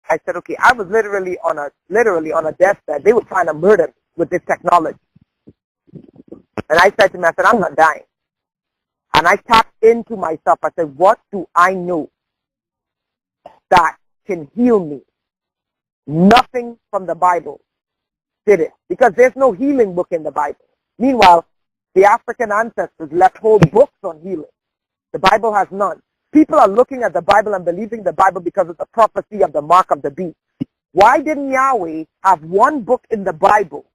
I said, okay, I was literally on a deathbed. They were trying to murder me with this technology. And I said to him, I said, I'm not dying. And I tapped into myself. I said, what do I know that can heal me? Nothing from the Bible did it, because there's no healing book in the Bible. Meanwhile, the African ancestors left whole books on healing. The Bible has none. People are looking at the Bible and believing the Bible because of the prophecy of the mark of the beast. Why didn't Yahweh have one book in the Bible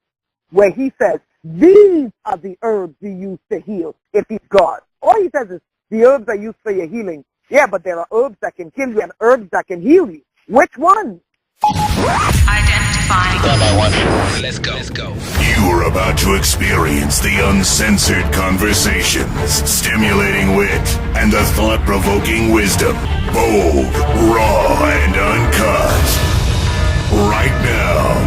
where he says, these are the herbs you use to heal if he's God? All he says is, the herbs are used for your healing. Yeah, but there are herbs that can kill you and herbs that can heal you. Which one? Identifying. One by one. Let's go. You're about to experience the uncensored conversations, stimulating wit, and the thought-provoking wisdom. Bold, raw, and uncut. Right now,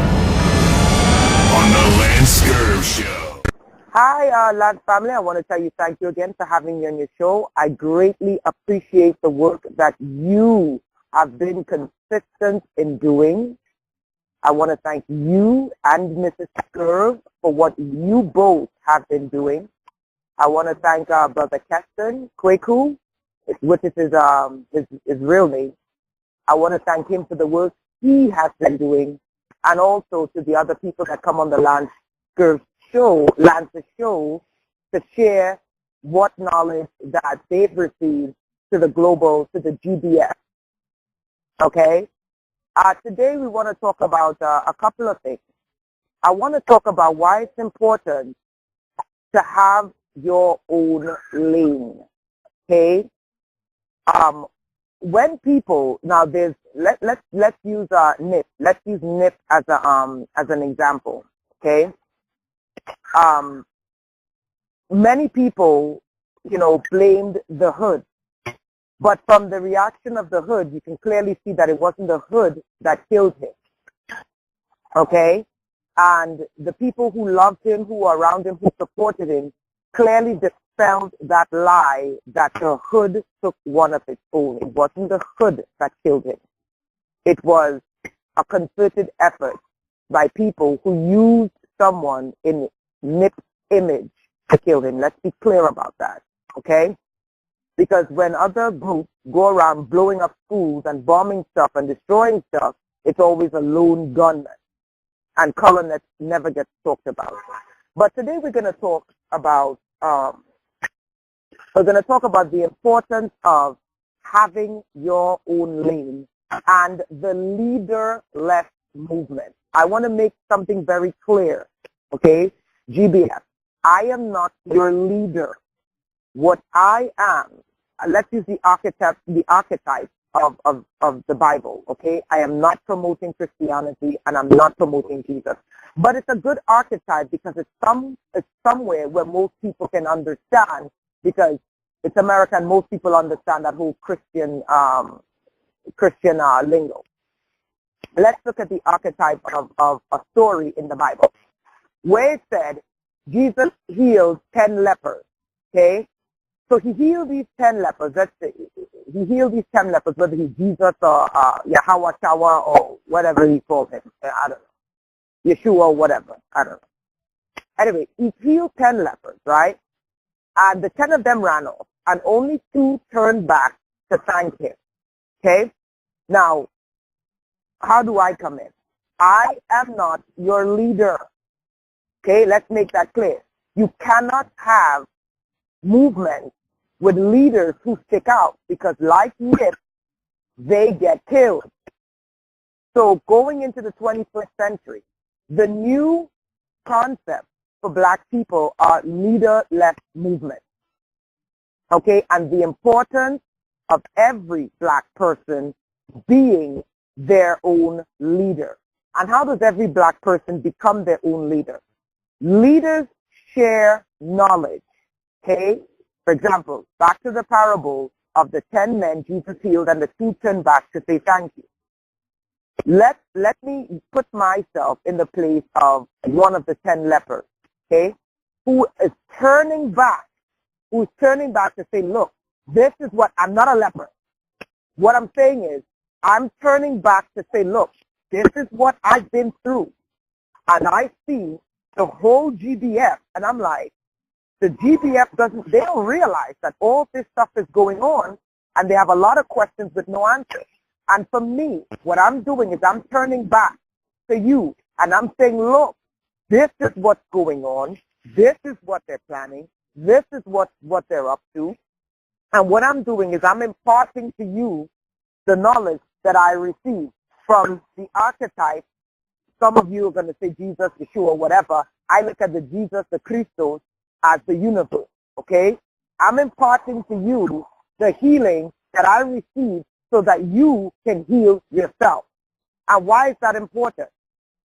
on the Lance Scurv Show. Hi, Lance family. I want to tell you thank you again for having me on your show. I greatly appreciate the work that you have been consistent in doing. I want to thank you and Mrs. Scurv for what you both have been doing. I want to thank Brother Keston Kweku, which is his real name. I want to thank him for the work he has been doing, and also to the other people that come on the Lance show to share what knowledge that they've received to the GBS. Okay? Today we want to talk about a couple of things. I want to talk about why it's important to have your own lane. Okay? When people now let's use NIP. Let's use NIP as an example. Okay? Many people, blamed the hood. But from the reaction of the hood, you can clearly see that it wasn't the hood that killed him. Okay? And the people who loved him, who were around him, who supported him, clearly dispelled that lie that the hood took one of its own. It wasn't the hood that killed him. It was a concerted effort by people who used someone in NIP's image to kill him. Let's be clear about that. Okay? Because when other groups go around blowing up schools and bombing stuff and destroying stuff, it's always a lone gunman. And color never gets talked about. But today we're going to talk about the importance of having your own lane and the leader-less movement. I want to make something very clear. Okay, GBS. I am not your leader. What I am, let's use the archetype of the Bible, okay? I am not promoting Christianity and I'm not promoting Jesus. But it's a good archetype because it's somewhere where most people can understand, because it's America and most people understand that whole Christian lingo. Let's look at the archetype of a story in the Bible where it said Jesus healed 10 lepers, okay? So he healed these 10 lepers. Let's say he healed these 10 lepers, whether he's Jesus or Yahweh or whatever he called him. I don't know. Yeshua or whatever. I don't know. Anyway, he healed 10 lepers, right? And the 10 of them ran off, and only 2 turned back to thank him. Okay? Now, how do I come in? I am not your leader. Okay? Let's make that clear. You cannot have movement with leaders who stick out, because like NIP, they get killed. So going into the 21st century, the new concept for black people are leader-less movement. Okay, and the importance of every black person being their own leader. And how does every black person become their own leader? Leaders share knowledge. Okay? For example, back to the parable of the 10 men Jesus healed and the 2 turned back to say thank you. Let me put myself in the place of one of the 10 lepers, okay, who is turning back to say, look, this is what, I'm not a leper. What I'm saying is, I'm turning back to say, look, this is what I've been through. And I see the whole GBF, and I'm like, the GBF they don't realize that all this stuff is going on, and they have a lot of questions with no answers. And for me, what I'm doing is I'm turning back to you, and I'm saying, look, this is what's going on. This is what they're planning. This is what they're up to. And what I'm doing is I'm imparting to you the knowledge that I received from the archetype. Some of you are going to say Jesus, Yeshua, whatever. I look at the Jesus, the Christos, as the universe, okay? I'm imparting to you the healing that I received so that you can heal yourself. And why is that important?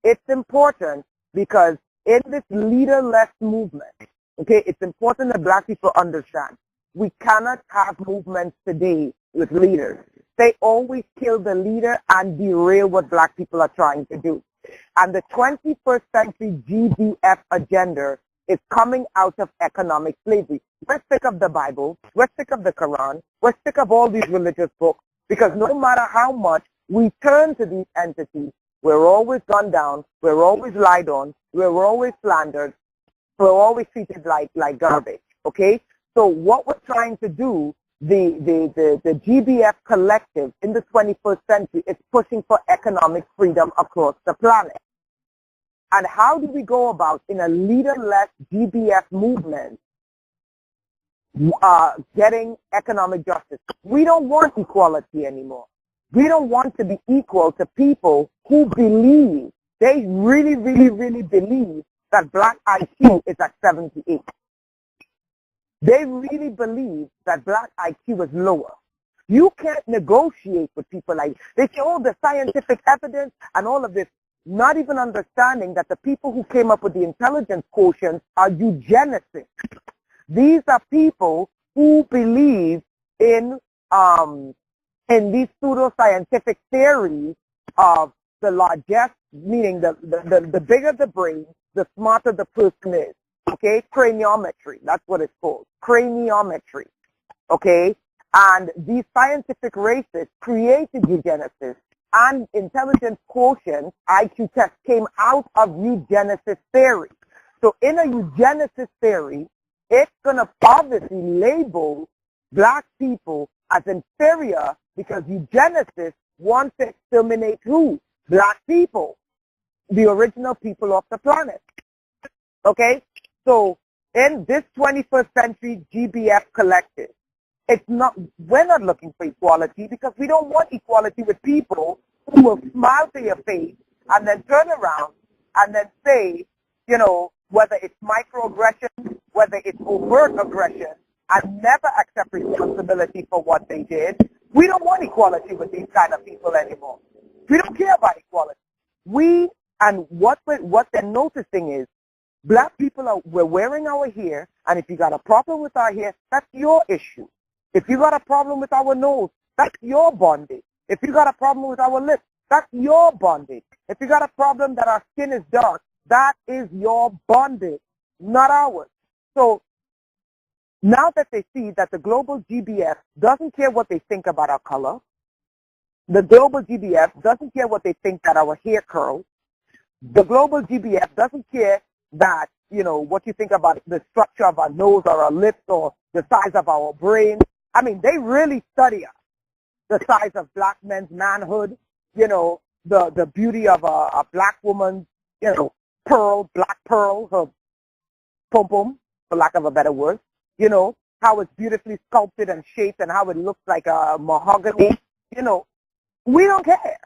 It's important because in this leaderless movement, okay, it's important that black people understand we cannot have movements today with leaders. They always kill the leader and derail what black people are trying to do. And the 21st century GBF agenda is coming out of economic slavery. We're sick of the Bible. We're sick of the Quran. We're sick of all these religious books because no matter how much we turn to these entities, we're always gone down. We're always lied on. We're always slandered. We're always treated like garbage. Okay? So what we're trying to do, the GBF collective in the 21st century is pushing for economic freedom across the planet. And how do we go about in a leaderless GBF movement getting economic justice? We don't want equality anymore. We don't want to be equal to people who believe, they really, really, really believe that black IQ is at 78. They really believe that black IQ is lower. You can't negotiate with people like they say, oh, the scientific evidence and all of this, not even understanding that the people who came up with the intelligence quotient are eugenicists. These are people who believe in these pseudoscientific theories of the largesse, meaning the bigger the brain, the smarter the person is. Okay, craniometry, that's what it's called, craniometry, okay? And these scientific races created eugenicists, and intelligence quotient, IQ test, came out of eugenicist theory. So in a eugenicist theory, it's going to obviously label black people as inferior because eugenicists want to exterminate who? Black people, the original people of the planet, okay? So in this 21st century GBF collective, we're not looking for equality because we don't want equality with people who will smile to your face and then turn around and then say, you know, whether it's microaggression, whether it's overt aggression, and never accept responsibility for what they did. We don't want equality with these kind of people anymore. We don't care about equality. What they're noticing is black people we're wearing our hair, and if you got a problem with our hair, that's your issue. If you got a problem with our nose, that's your bondage. If you got a problem with our lips, that's your bondage. If you got a problem that our skin is dark, that is your bondage, not ours. So now that they see that the global GBF doesn't care what they think about our color, the global GBF doesn't care what they think that our hair curls, the global GBF doesn't care that, you know, what you think about the structure of our nose or our lips or the size of our brain. I mean, they really study us. The size of black men's manhood, you know, the beauty of a black woman's, you know, black pearl, her pom-pom, for lack of a better word, you know, how it's beautifully sculpted and shaped and how it looks like a mahogany, you know. We don't care.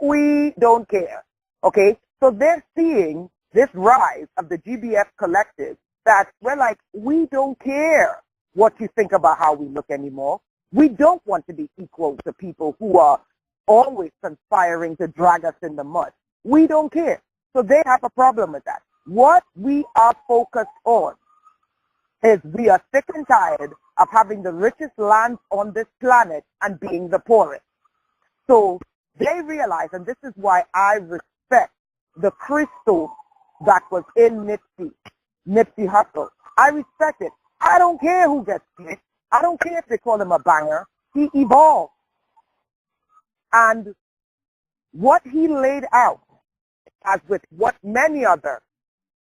We don't care, okay? So they're seeing this rise of the GBF collective that we're like, we don't care what you think about how we look anymore. We don't want to be equal to people who are always conspiring to drag us in the mud. We don't care. So they have a problem with that. What we are focused on is we are sick and tired of having the richest lands on this planet and being the poorest. So they realize, and this is why I respect the crystal that was in Nipsey Hussle. I respect it. I don't care who gets hit. I don't care if they call him a banger. He evolved. And what he laid out, as with what many other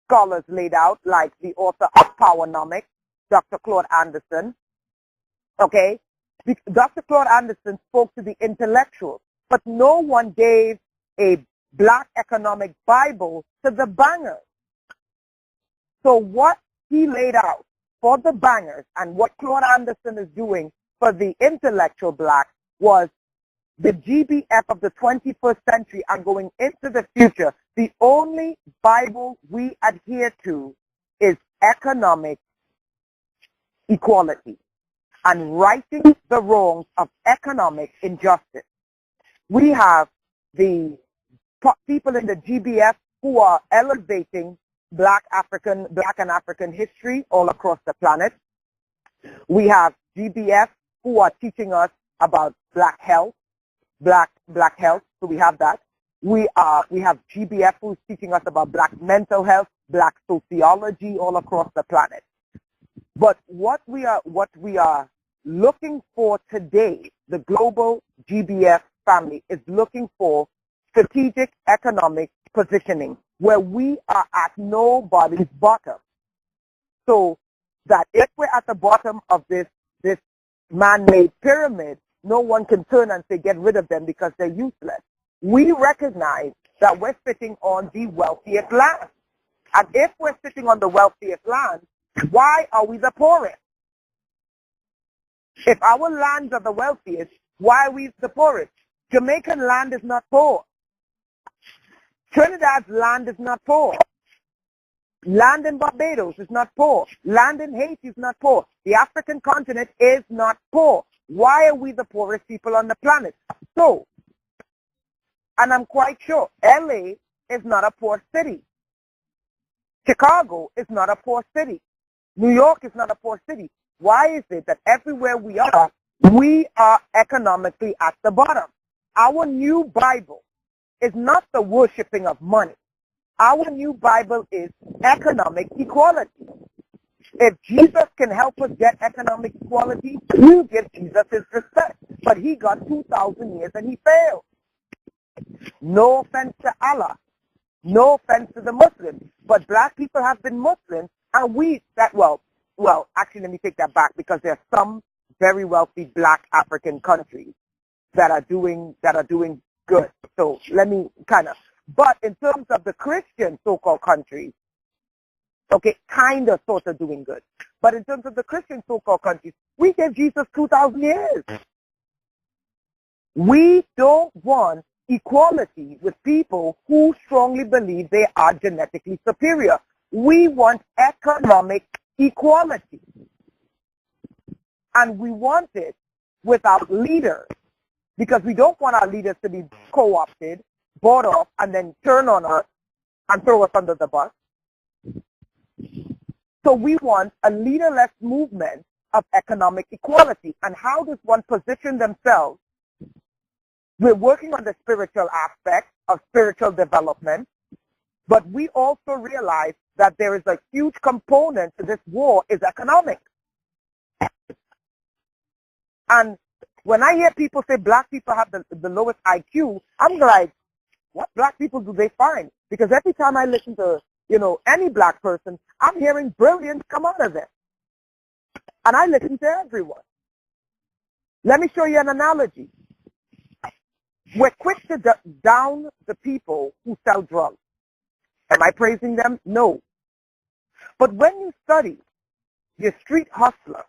scholars laid out, like the author of Powernomics, Dr. Claude Anderson, okay? Dr. Claude Anderson spoke to the intellectuals, but no one gave a black economic Bible to the bangers. So what he laid out for the bangers and what Claude Anderson is doing for the intellectual black was the GBF of the 21st century and going into the future. The only Bible we adhere to is economic equality and righting the wrongs of economic injustice. We have the people in the GBF who are elevating black and African history all across the planet. We have GBF who are teaching us about black health, black health. So we have that. We have GBF who's teaching us about black mental health, black sociology all across the planet. But what we are looking for today, the global GBF family is looking for strategic economic positioning where we are at nobody's bottom. So that if we're at the bottom of this man-made pyramid, no one can turn and say get rid of them because they're useless. We recognize that we're sitting on the wealthiest land. And if we're sitting on the wealthiest land, why are we the poorest? If our lands are the wealthiest, why are we the poorest? Jamaican land is not poor. Trinidad's land is not poor. Land in Barbados is not poor. Land in Haiti is not poor. The African continent is not poor. Why are we the poorest people on the planet? So, and I'm quite sure, LA is not a poor city. Chicago is not a poor city. New York is not a poor city. Why is it that everywhere we are economically at the bottom? Our new Bible is not the worshiping of money. Our new Bible is economic equality. If Jesus can help us get economic equality, we'll give Jesus his respect. But he got 2,000 years and he failed. No offense to Allah. No offense to the Muslims. But black people have been Muslims, and actually let me take that back, because there are some very wealthy black African countries that are doing good. So let me but in terms of the Christian so-called countries, okay, sort of doing good. But in terms of the Christian so-called countries, we gave Jesus 2,000 years. We don't want equality with people who strongly believe they are genetically superior. We want economic equality. And we want it without leaders, because we don't want our leaders to be co-opted, bought off, and then turn on us and throw us under the bus. So we want a leaderless movement of economic equality. And how does one position themselves? We're working on the spiritual aspect of spiritual development, but we also realize that there is a huge component to this war is economic. And when I hear people say black people have the lowest IQ, I'm like, what black people do they find? Because every time I listen to, any black person, I'm hearing brilliance come out of them. And I listen to everyone. Let me show you an analogy. We're quick to down the people who sell drugs. Am I praising them? No. But when you study your street hustler,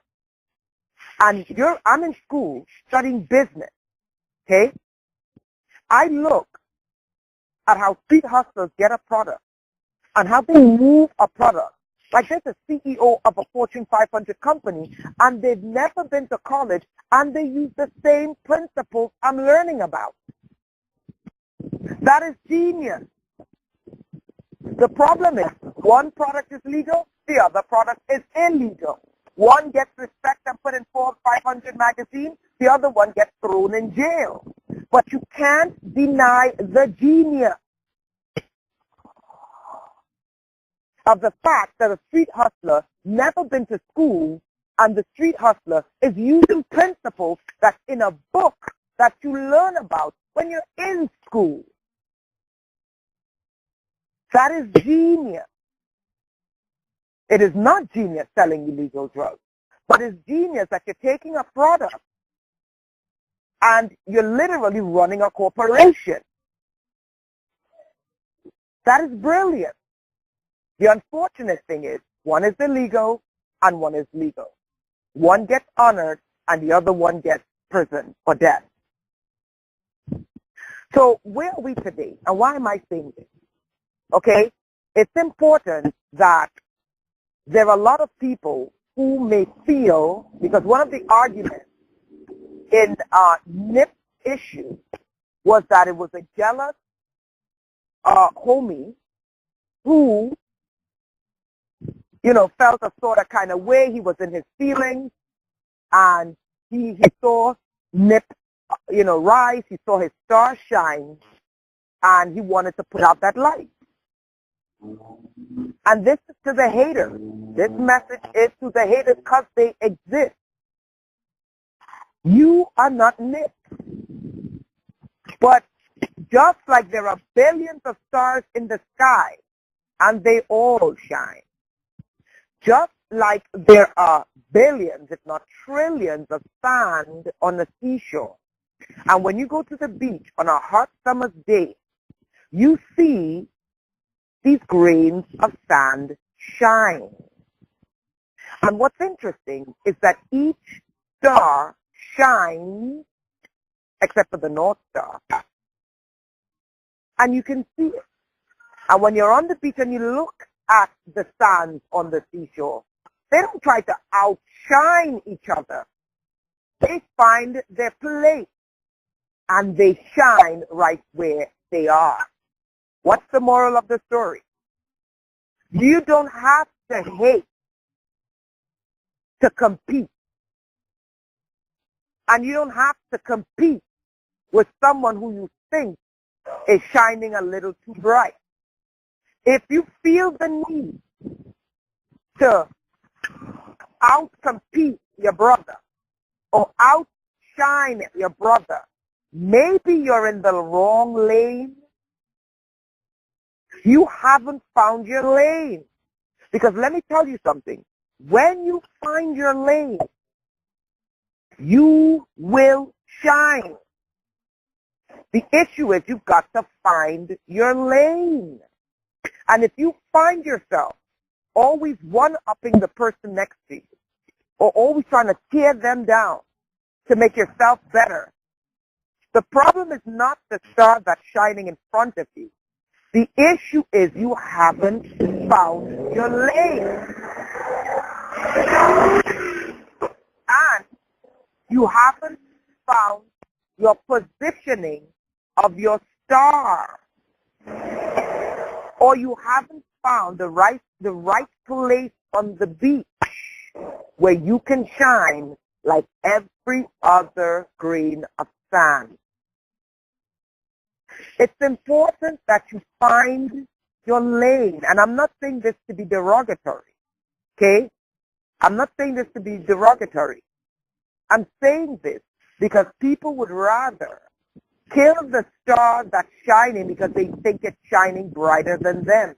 and I'm in school studying business, okay? I look at how street hustlers get a product and how they move a product. Like there's a CEO of a Fortune 500 company, and they've never been to college, and they use the same principles I'm learning about. That is genius. The problem is one product is legal, the other product is illegal. One gets respect and put in 400 or 500 magazines, the other one gets thrown in jail. But you can't deny the genius of the fact that a street hustler never been to school, and the street hustler is using principles that's in a book that you learn about when you're in school. That is genius. It is not genius selling illegal drugs, but it's genius that you're taking a product and you're literally running a corporation. That is brilliant. The unfortunate thing is, one is illegal and one is legal. One gets honored and the other one gets prison or death. So where are we today? And why am I saying this? Okay? It's important that there are a lot of people who may feel, because one of the arguments in NIP's issue was that it was a jealous homie who, felt a sort of kind of way. He was in his feelings, and he saw NIP, rise. He saw his star shine, and he wanted to put out that light. And this is to the haters. This message is to the haters because they exist. You are not NIP. But just like there are billions of stars in the sky, and they all shine, just like there are billions, if not trillions, of sand on the seashore, and when you go to the beach on a hot summer's day, you see these grains of sand shine. And what's interesting is that each star shines, except for the North Star, and you can see it. And when you're on the beach and you look at the sands on the seashore, they don't try to outshine each other. They find their place, and they shine right where they are. What's the moral of the story? You don't have to hate to compete. And you don't have to compete with someone who you think is shining a little too bright. If you feel the need to outcompete your brother or outshine your brother, maybe you're in the wrong lane. You haven't found your lane. Because let me tell you something. When you find your lane, you will shine. The issue is you've got to find your lane. And if you find yourself always one-upping the person next to you, or always trying to tear them down to make yourself better, the problem is not the star that's shining in front of you. The issue is you haven't found your lane. And you haven't found your positioning of your star. Or you haven't found the right place on the beach where you can shine like every other grain of sand. It's important that you find your lane. And I'm not saying this to be derogatory, okay? I'm not saying this to be derogatory. I'm saying this because people would rather kill the star that's shining because they think it's shining brighter than them,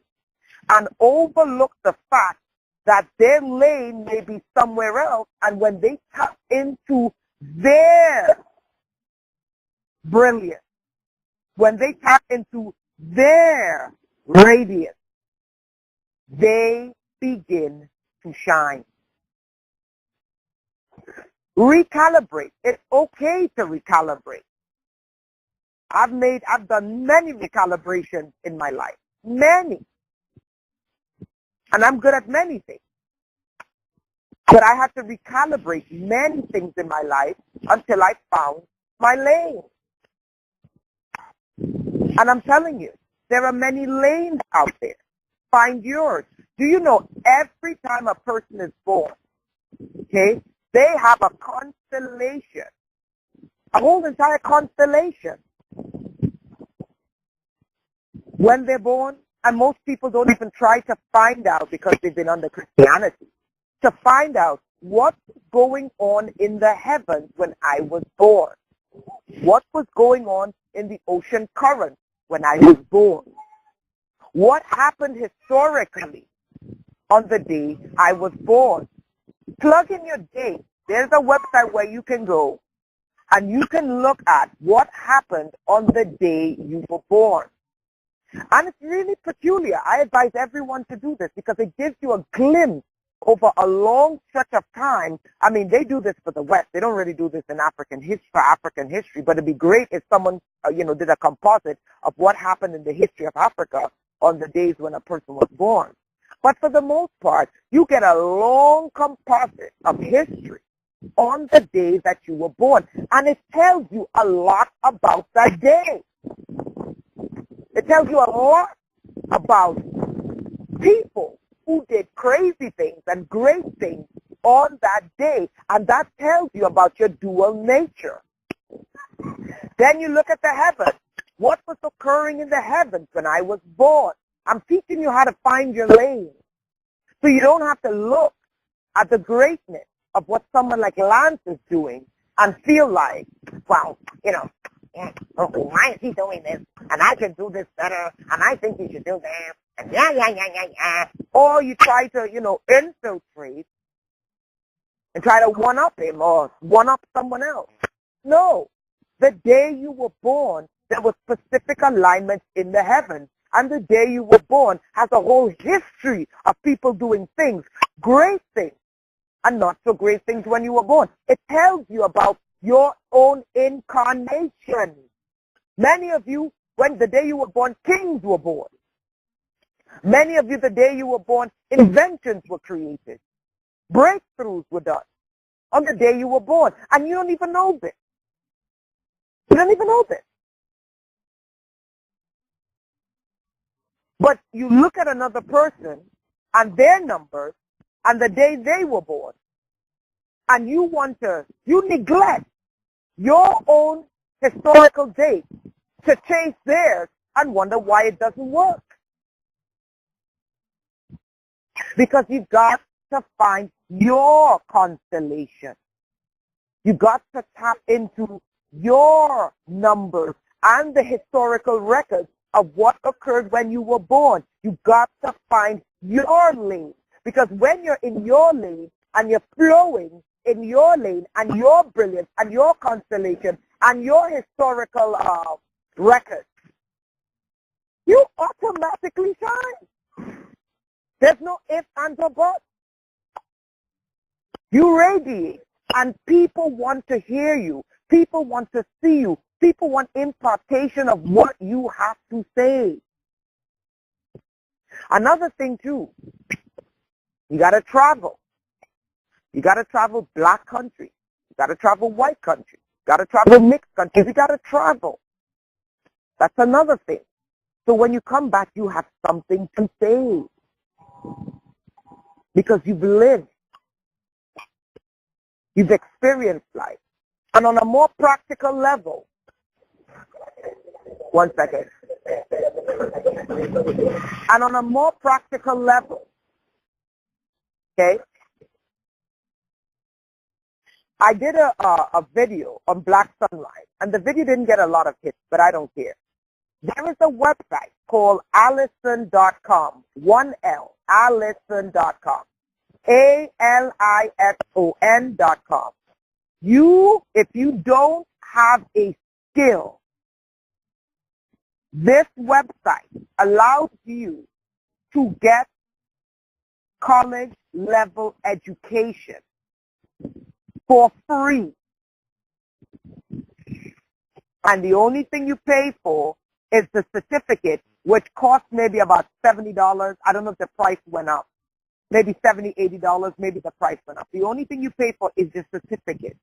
and overlook the fact that their lane may be somewhere else, and when they tap into their brilliance, when they tap into their radiance, they begin to shine. Recalibrate. It's okay to recalibrate. I've done many recalibrations in my life. Many. And I'm good at many things. But I had to recalibrate many things in my life until I found my lane. And I'm telling you, there are many lanes out there. Find yours. Do you know every time a person is born, okay, they have a constellation, a whole entire constellation when they're born, and most people don't even try to find out because they've been under Christianity, to find out what's going on in the heavens when I was born. What was going on in the ocean current when I was born? What happened historically on the day I was born? Plug in your date. There's a website where you can go and you can look at what happened on the day you were born. And it's really peculiar. I advise everyone to do this because it gives you a glimpse over a long stretch of time. I mean, they do this for the West. They don't really do this in African history, but it'd be great if someone, did a composite of what happened in the history of Africa on the days when a person was born. But for the most part, you get a long composite of history on the day that you were born. And it tells you a lot about that day. It tells you a lot about people who did crazy things and great things on that day. And that tells you about your dual nature. Then you look at the heavens. What was occurring in the heavens when I was born? I'm teaching you how to find your lane. So you don't have to look at the greatness of what someone like Lance is doing and feel like, well, why is he doing this? And I can do this better. And I think he should do that. And yeah. Or you try to, infiltrate and try to one-up him or one-up someone else. No. The day you were born, there was specific alignments in the heavens. And the day you were born has a whole history of people doing things, great things, and not so great things when you were born. It tells you about your own incarnation. Many of you, when the day you were born, kings were born. Many of you, the day you were born, inventions were created. Breakthroughs were done on the day you were born. And you don't even know this. You don't even know this. But you look at another person and their numbers and the day they were born, and you neglect your own historical date to chase theirs and wonder why it doesn't work. Because you've got to find your constellation. You've got to tap into your numbers and the historical records of what occurred when you were born. You've got to find your lane. Because when you're in your lane and you're flowing in your lane and your brilliance and your constellation and your historical records, you automatically shine. There's no ifs, ands, or buts. You radiate, and people want to hear you. People want to see you. People want impartation of what you have to say. Another thing, too, you got to travel. You got to travel black country. You got to travel white country. You got to travel mixed countries. You got to travel. That's another thing. So when you come back, you have something to say. Because you've lived. You've experienced life. And on a more practical level, one second. And on a more practical level, okay, I did a video on Blacksonrise, and the video didn't get a lot of hits, but I don't care. There is a website called Allison.com, 1L, Allison.com, ALISON.com. If you don't have a skill, this website allows you to get college-level education for free. And the only thing you pay for is the certificate, which costs maybe about $70. I don't know if the price went up. Maybe $70, $80, maybe the price went up. The only thing you pay for is the certificate.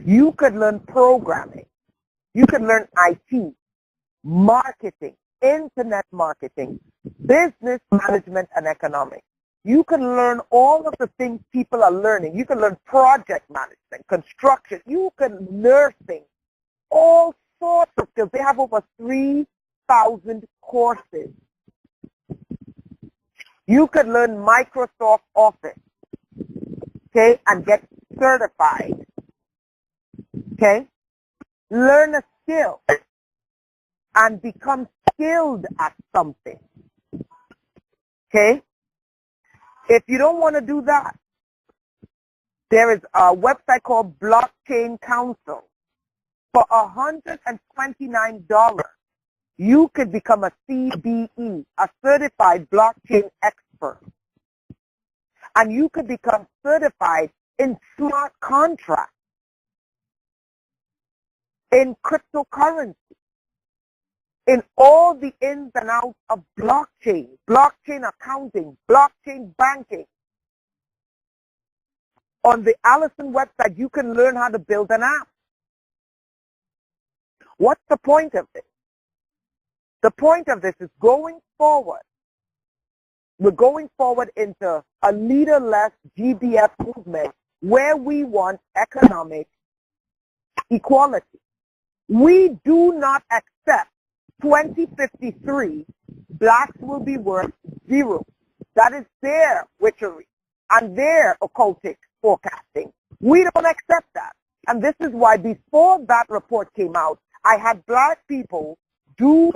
You could learn programming. You could learn IT, marketing, internet marketing, business management, and economics. You can learn all of the things people are learning. You can learn project management, construction. You can nursing, all sorts of skills. They have over 3,000 courses. You could learn Microsoft Office, okay, and get certified, okay? Learn a skill and become skilled at something. Okay? If you don't want to do that, there is a website called Blockchain Council. For $129, you could become a CBE, a certified blockchain expert. And you could become certified in smart contracts, in cryptocurrency, in all the ins and outs of blockchain, blockchain accounting, blockchain banking. On the Allison website, you can learn how to build an app. What's the point of this? The point of this is going forward. We're going forward into a leader-less GBF movement where we want economic equality. We do not accept 2053, blacks will be worth zero. That is their witchery and their occultic forecasting. We don't accept that. And this is why before that report came out, I had black people do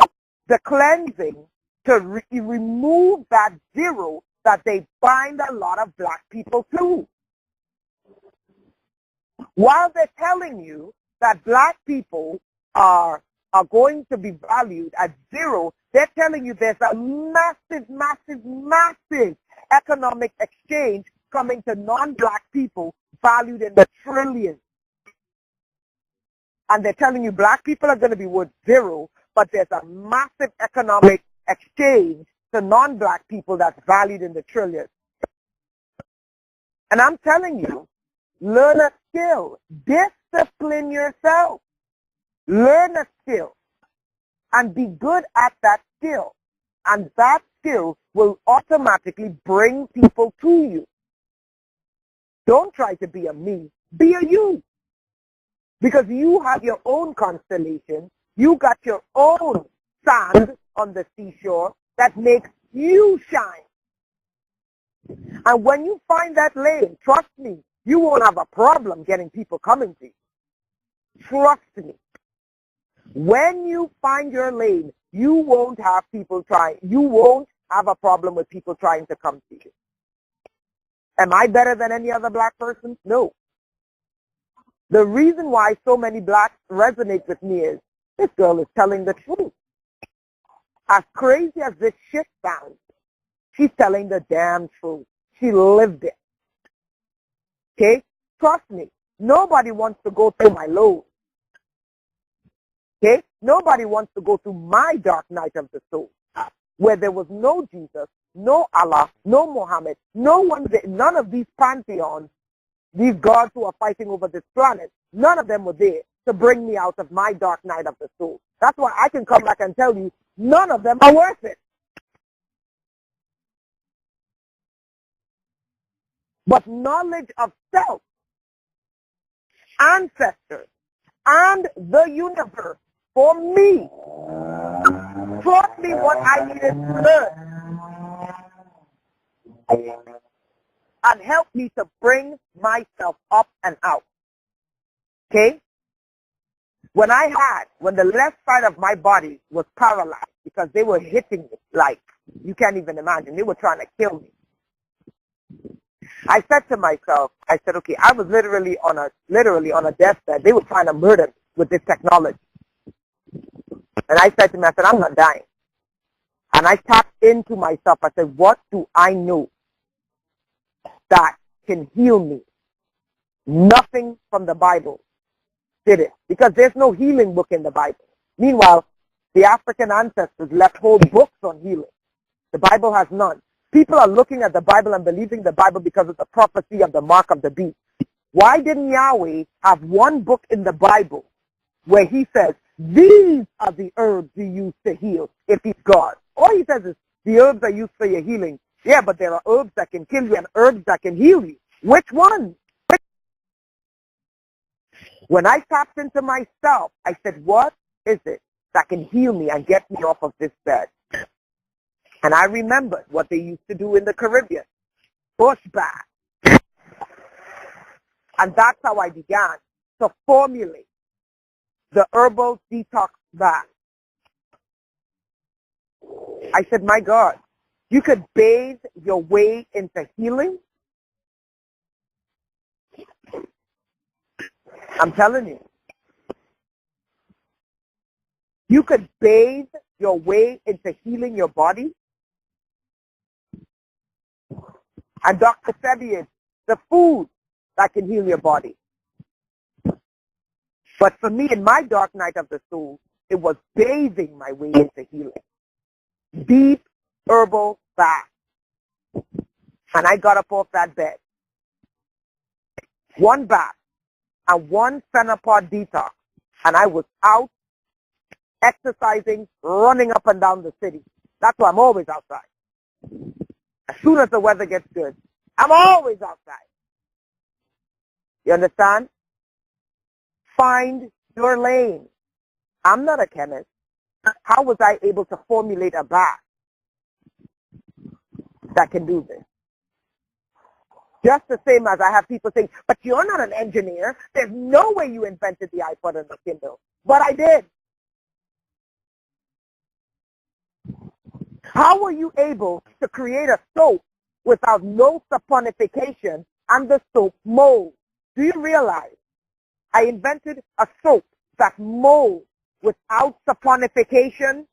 the cleansing to remove that zero that they bind a lot of black people to. While they're telling you that black people are going to be valued at zero, they're telling you there's a massive, massive, massive economic exchange coming to non-black people valued in the trillions. And they're telling you black people are going to be worth zero, but there's a massive economic exchange to non-black people that's valued in the trillions. And I'm telling you, learn a skill. Discipline yourself. Learn a skill and be good at that skill. And that skill will automatically bring people to you. Don't try to be a me. Be a you. Because you have your own constellation. You got your own sand on the seashore that makes you shine. And when you find that lane, trust me, you won't have a problem getting people coming to you. Trust me. When you find your lane, you won't have people trying. You won't have a problem with people trying to come to you. Am I better than any other black person? No. The reason why so many blacks resonate with me is this girl is telling the truth. As crazy as this shit sounds, she's telling the damn truth. She lived it. Okay? Trust me. Nobody wants to go through my lows. Okay? Nobody wants to go through my dark night of the soul, where there was no Jesus, no Allah, no Muhammad, no one, none of these pantheons, these gods who are fighting over this planet, none of them were there to bring me out of my dark night of the soul. That's why I can come back and tell you, none of them are worth it. But knowledge of self, ancestors, and the universe, for me, taught me what I needed to learn and helped me to bring myself up and out. Okay? When the left side of my body was paralyzed because they were hitting me like you can't even imagine. They were trying to kill me. I said to myself, okay, I was literally on a deathbed. They were trying to murder me with this technology. And I said to myself, I'm not dying. And I tapped into myself. I said, what do I know that can heal me? Nothing from the Bible did it. Because there's no healing book in the Bible. Meanwhile, the African ancestors left whole books on healing. The Bible has none. People are looking at the Bible and believing the Bible because of the prophecy of the mark of the beast. Why didn't Yahweh have one book in the Bible where he says, these are the herbs you use to heal if he's God? All he says is, the herbs are used for your healing. Yeah, but there are herbs that can kill you and herbs that can heal you. Which one? When I tapped into myself, I said, what is it that can heal me and get me off of this bed? And I remembered what they used to do in the Caribbean. Bush bath. And that's how I began to formulate the herbal detox bath. I said, my God, you could bathe your way into healing? I'm telling you. You could bathe your way into healing your body? And Dr. said it's the food that can heal your body. But for me, in my dark night of the soul, it was bathing my way into healing. Deep herbal bath. And I got up off that bed. One bath and one Phenapod detox. And I was out exercising, running up and down the city. That's why I'm always outside. As soon as the weather gets good, I'm always outside. You understand? Find your lane. I'm not a chemist. How was I able to formulate a bath that can do this? Just the same as I have people saying, but you're not an engineer. There's no way you invented the iPod and the Kindle. But I did. How were you able to create a soap without no saponification and the soap mold? Do you realize I invented a soap that molds without saponification,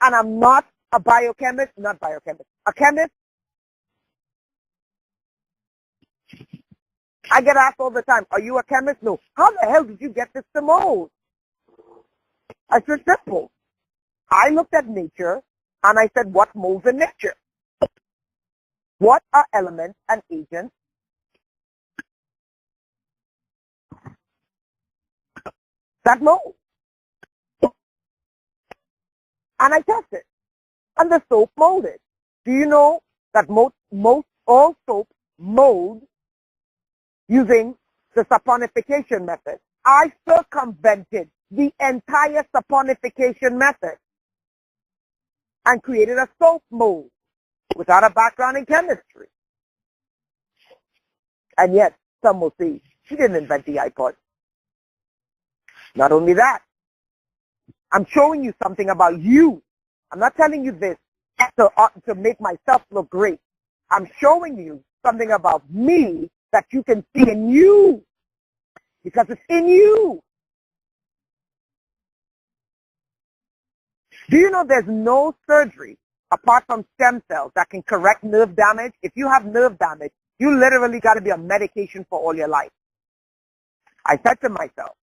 and I'm not a biochemist, a chemist? I get asked all the time, are you a chemist? No. How the hell did you get this to mold? I said, simple. I looked at nature, and I said, what molds in nature? What are elements and agents that mold? And I tested, and the soap molded. Do you know that most all soap mold using the saponification method? I circumvented the entire saponification method and created a soap mold without a background in chemistry. And yet, some will say, she didn't invent the iPod. Not only that, I'm showing you something about you. I'm not telling you this to make myself look great. I'm showing you something about me that you can see in you, because it's in you. Do you know there's no surgery apart from stem cells that can correct nerve damage? If you have nerve damage, you literally got to be on medication for all your life. I said to myself,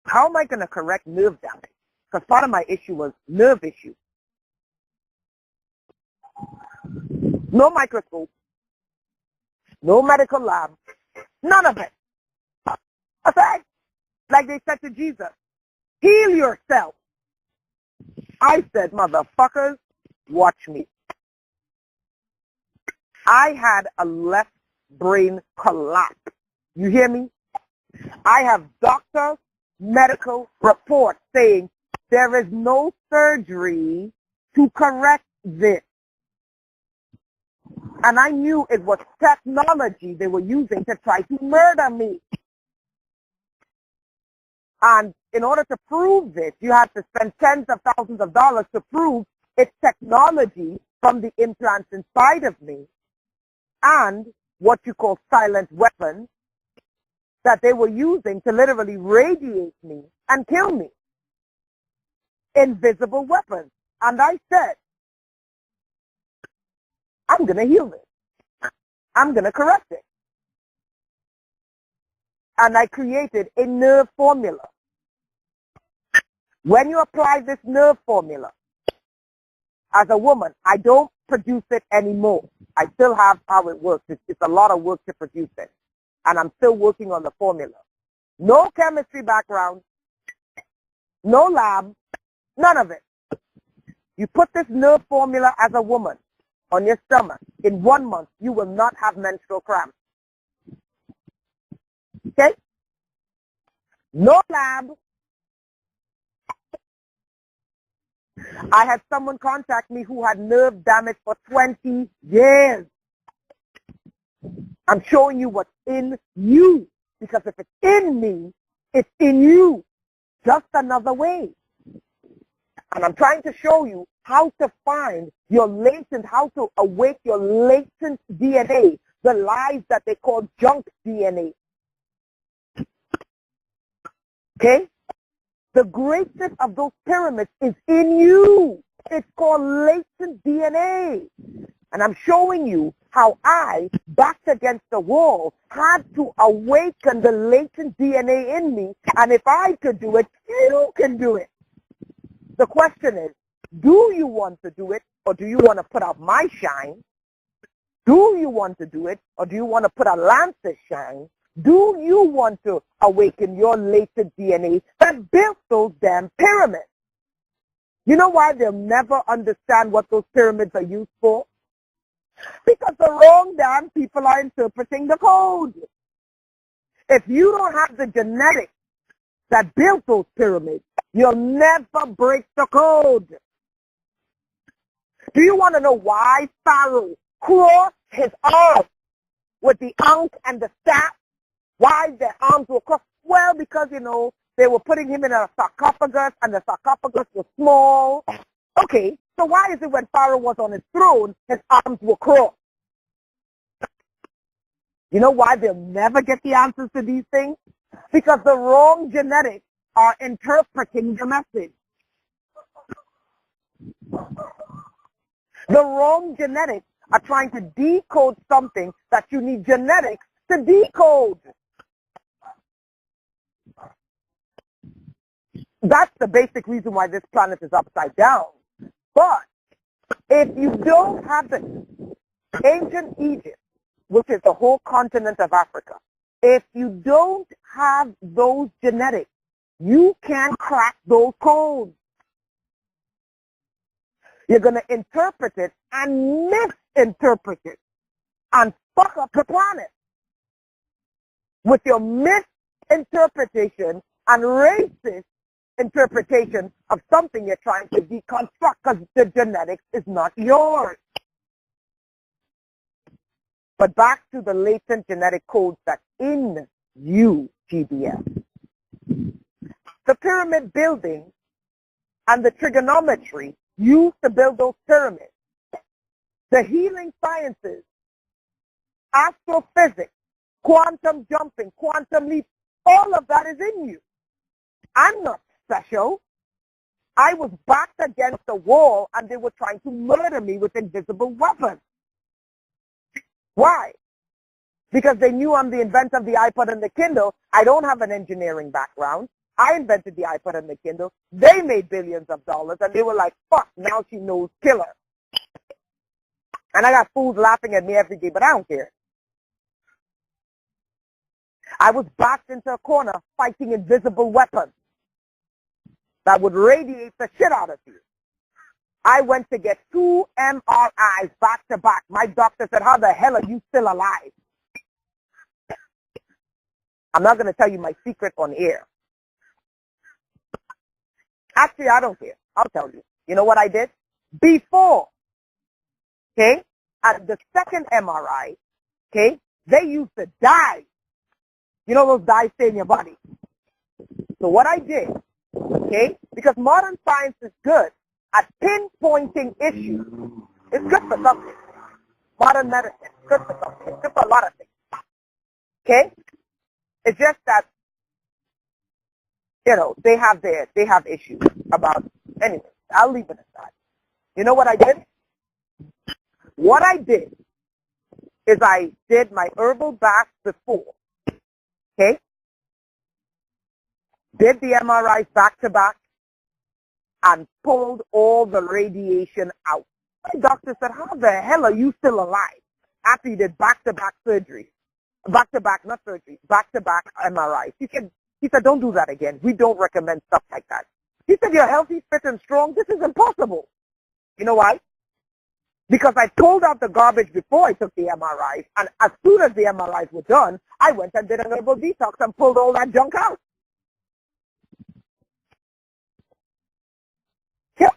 how am I going to correct nerve damage? Because part of my issue was nerve issue. No microscope, no medical lab, none of it. I said, like they said to Jesus, heal yourself. I said, motherfuckers, watch me. I had a left brain collapse. You hear me? I have doctors' medical reports saying there is no surgery to correct this. And I knew it was technology they were using to try to murder me. And in order to prove this, you have to spend tens of thousands of dollars to prove it's technology from the implants inside of me and what you call silent weapons that they were using to literally radiate me and kill me. Invisible weapons. And I said, I'm going to heal this. I'm going to correct it. And I created a nerve formula. When you apply this nerve formula, as a woman, I don't produce it anymore. I still have how it works. It's a lot of work to produce it. And I'm still working on the formula. No chemistry background, no lab, none of it. You put this nerve formula as a woman on your stomach. In 1 month, you will not have menstrual cramps. Okay? No lab. I had someone contact me who had nerve damage for 20 years. I'm showing you what's in you. Because if it's in me, it's in you. just another way. And I'm trying to show you how to find your latent, how to awake your latent DNA, the lies that they call junk DNA. Okay? The greatness of those pyramids is in you. It's called latent DNA. And I'm showing you how I, backed against the wall, had to awaken the latent DNA in me. And if I could do it, you can do it. The question is, do you want to do it, or do you want to put out my shine? Do you want to do it, or do you want to put out Lance's shine? Do you want to awaken your latent DNA that built those damn pyramids? You know why they'll never understand what those pyramids are used for? Because the wrong damn people are interpreting the code. If you don't have the genetics that built those pyramids, you'll never break the code. Do you want to know why Pharaoh crossed his arms with the ankh and the staff? Why their arms were crossed? Well, because, they were putting him in a sarcophagus, and the sarcophagus was small. Okay, so why is it when Pharaoh was on his throne, his arms were crossed? You know why they'll never get the answers to these things? Because the wrong genetics are interpreting the message. The wrong genetics are trying to decode something that you need genetics to decode. That's the basic reason why this planet is upside down. But if you don't have the ancient Egypt, which is the whole continent of Africa, if you don't have those genetics, you can't crack those codes. You're going to interpret it and misinterpret it and fuck up the planet with your misinterpretation and racist interpretation of something you're trying to deconstruct, because the genetics is not yours. But back to the latent genetic codes that's in you, GBS. The pyramid building and the trigonometry used to build those pyramids, the healing sciences, astrophysics, quantum jumping, quantum leap, all of that is in you. I'm not special. I was backed against the wall and they were trying to murder me with invisible weapons. Why? Because they knew I'm the inventor of the iPod and the Kindle. I don't have an engineering background. I invented the iPod and the Kindle. They made billions of dollars and they were like, fuck, now she knows killer. And I got fools laughing at me every day, but I don't care. I was backed into a corner fighting invisible weapons that would radiate the shit out of you. I went to get 2 MRIs back to back. My doctor said, how the hell are you still alive? I'm not going to tell you my secret on air. Actually, I don't care. I'll tell you. You know what I did? Before, okay, at the second MRI, okay, they used to dye. You know those dyes stay in your body. So what I did, okay, because modern science is good at pinpointing issues. It's good for something. Modern medicine is good for something. It's good for a lot of things. Okay? It's just that, they have issues about, anyway, I'll leave it aside. You know what I did? What I did is I did my herbal bath before. Okay? Did the MRIs back to back and pulled all the radiation out. My doctor said, how the hell are you still alive after you did back-to-back surgery? Back-to-back, not surgery, back-to-back MRIs. He said, don't do that again. We don't recommend stuff like that. He said, you're healthy, fit, and strong. This is impossible. You know why? Because I pulled out the garbage before I took the MRIs, and as soon as the MRIs were done, I went and did an herbal detox and pulled all that junk out. Yep.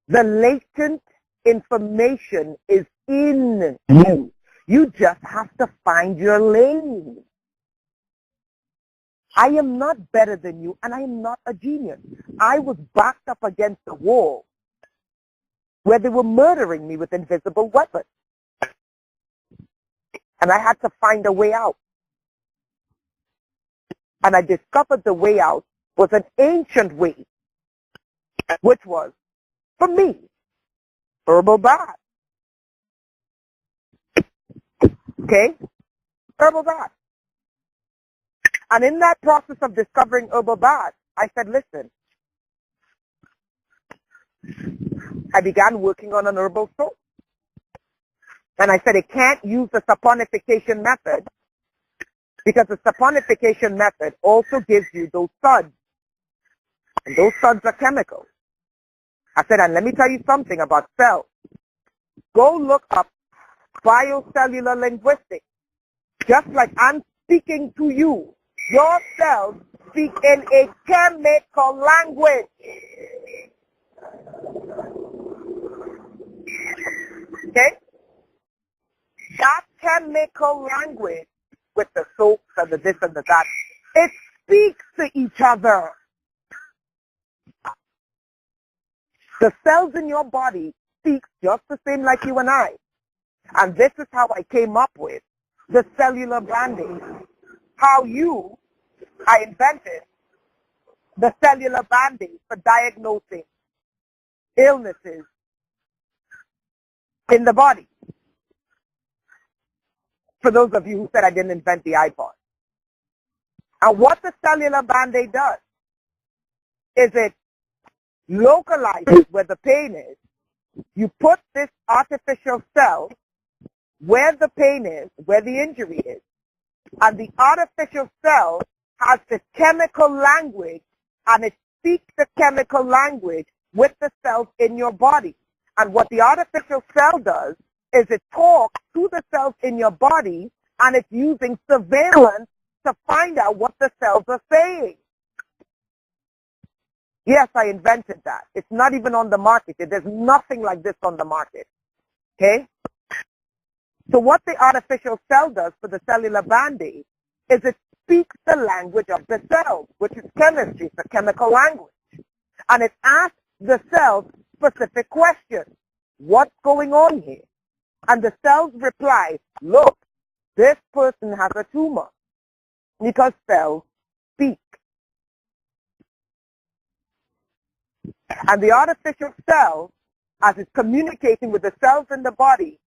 The latent information is in you. You just have to find your lane. I am not better than you, and I am not a genius. I was backed up against the wall where they were murdering me with invisible weapons. And I had to find a way out. And I discovered the way out was an ancient way, which was, for me, herbal bath. Okay? Herbal bath. And in that process of discovering herbal bath, I said, listen, I began working on an herbal soap. And I said, it can't use the saponification method because the saponification method also gives you those suds. And those suds are chemicals. I said, and let me tell you something about cells. Go look up biocellular linguistics. Just like I'm speaking to you, your cells speak in a chemical language. Okay? That chemical language with the soaps and the this and the that, it speaks to each other. The cells in your body speak just the same like you and I. And this is how I came up with the cellular banding. How I invented the cellular banding for diagnosing illnesses in the body. For those of you who said I didn't invent the iPod. And what the cellular band-aid does is it localizes where the pain is. You put this artificial cell where the pain is, where the injury is. And the artificial cell has the chemical language, and it speaks the chemical language with the cells in your body. And what the artificial cell does is it talks to the cells in your body, and it's using surveillance to find out what the cells are saying. Yes, I invented that. It's not even on the market. There's nothing like this on the market. Okay? So what the artificial cell does for the cellular band-aid is it speaks the language of the cells, which is chemistry, it's a chemical language. And it asks the cells specific questions. What's going on here? And the cells reply, look, this person has a tumor, because cells speak. And the artificial cell, as it's communicating with the cells in the body,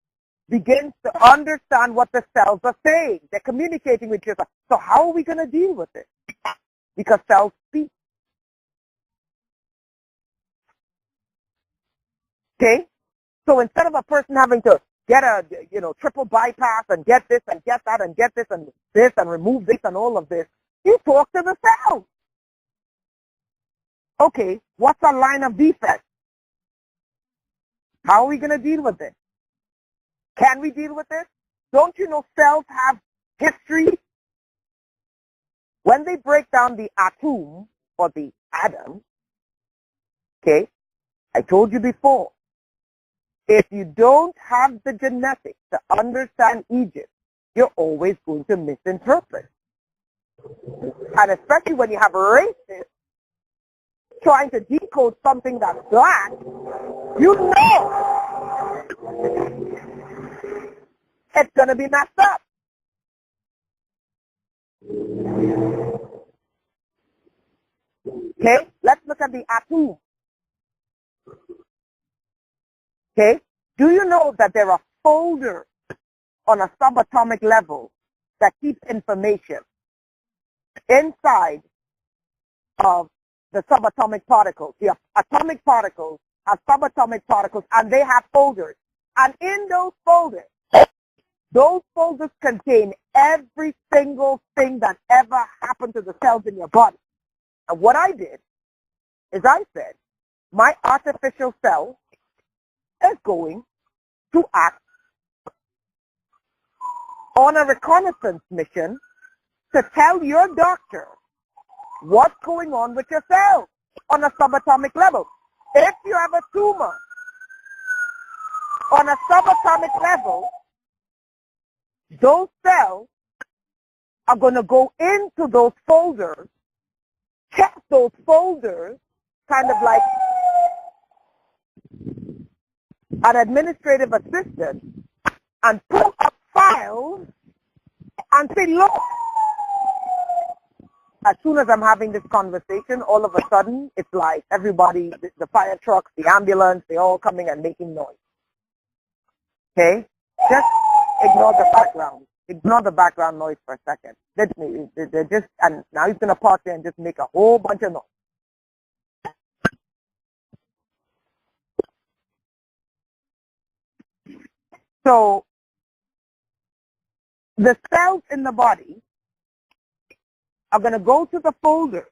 begins to understand what the cells are saying. They're communicating with each other. So how are we going to deal with it? Because cells speak. Okay? So instead of a person having to get a, triple bypass and get this and get that and get this and remove this and all of this, you talk to the cells. Okay, what's our line of defense? How are we going to deal with this? Can we deal with this? Don't you know cells have history? When they break down the atom or the atom, okay, I told you before, if you don't have the genetics to understand Egypt, you're always going to misinterpret. And especially when you have racists trying to decode something that's black, you know it's going to be messed up. Okay, let's look at the atom. Okay, do you know that there are folders on a subatomic level that keep information inside of the subatomic particles? The atomic particles have subatomic particles, and they have folders. And in those folders contain every single thing that ever happened to the cells in your body. And what I did is I said, my artificial cell is going to act on a reconnaissance mission to tell your doctor what's going on with your cells on a subatomic level. If you have a tumor on a subatomic level, those cells are going to go into those folders, check those folders, kind of like an administrative assistant, and pull up files and say, look, as soon as I'm having this conversation, all of a sudden, it's like everybody, the fire trucks, the ambulance, they're all coming and making noise. Okay? Just ignore the background. Ignore the background noise for a second. They're just, and now he's going to pause there and just make a whole bunch of noise. So, the cells in the body are going to go to the folder,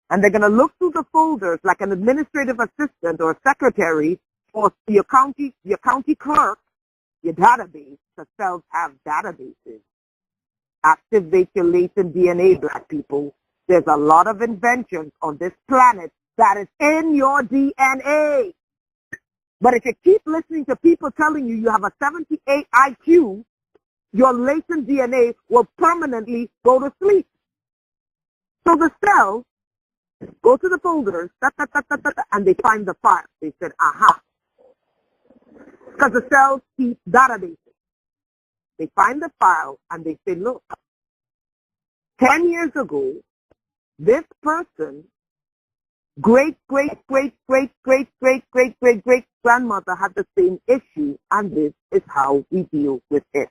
and they're going to look through the folders like an administrative assistant or secretary or your county clerk, your database. The cells have databases. Activate your latent DNA, black people. There's a lot of inventions on this planet that is in your DNA. But if you keep listening to people telling you you have a 78 IQ, your latent DNA will permanently go to sleep. So the cells go to the folders, and they find the file. They said, aha. Because the cells keep databases. They find the file, and they say, look, 10 years ago, this person, great-great-great-great-great-great-great-great-great-grandmother had the same issue, and this is how we deal with it.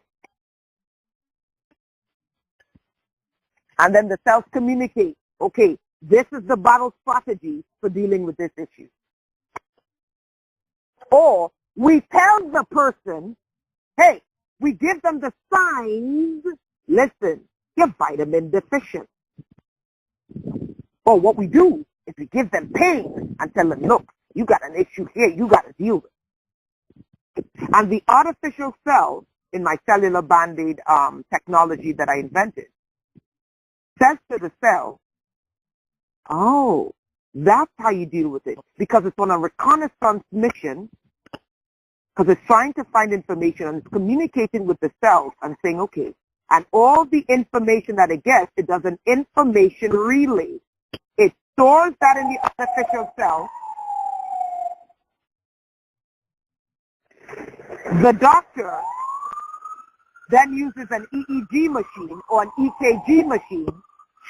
And then the cells communicate, okay, this is the battle strategy for dealing with this issue. Or we tell the person, hey, we give them the signs, listen, you're vitamin deficient. Or what we do is we give them pain and tell them, look, you got an issue here, you got to deal with it. And the artificial cells in my cellular band-aid technology that I invented says to the cell, oh, that's how you deal with it. Because it's on a reconnaissance mission, because it's trying to find information and it's communicating with the cells and saying, okay, and all the information that it gets, it does an information relay. It stores that in the artificial cell. The doctor then uses an EEG machine or an EKG machine,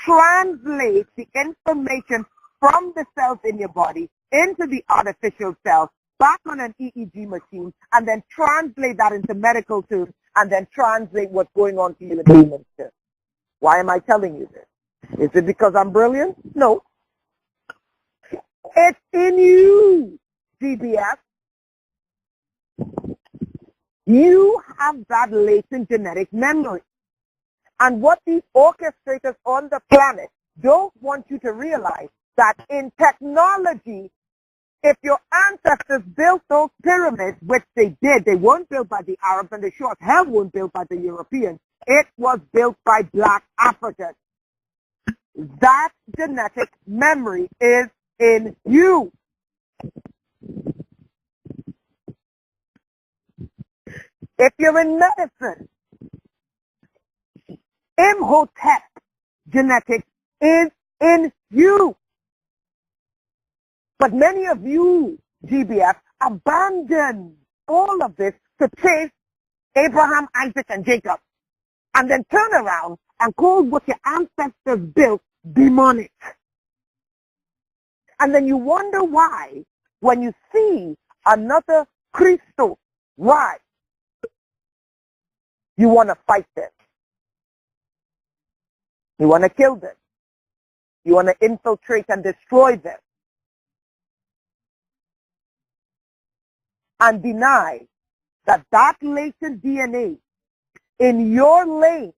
translates the information from the cells in your body into the artificial cells, back on an EEG machine, and then translate that into medical terms, and then translate what's going on to you in layman's terms. Why am I telling you this? Is it because I'm brilliant? No. It's in you, GBS. You have that latent genetic memory. And what these orchestrators on the planet don't want you to realize that in technology, if your ancestors built those pyramids, which they did, they weren't built by the Arabs and they sure as hell weren't built by the Europeans. It was built by black Africans. That genetic memory is in you. If you're in medicine, Imhotep genetics is in you. But many of you, GBF, abandon all of this to chase Abraham, Isaac, and Jacob, and then turn around and call what your ancestors built demonic. And then you wonder why, when you see another Christos rise, you want to fight them. You want to kill them. You want to infiltrate and destroy them. And deny that that latent DNA in your lane,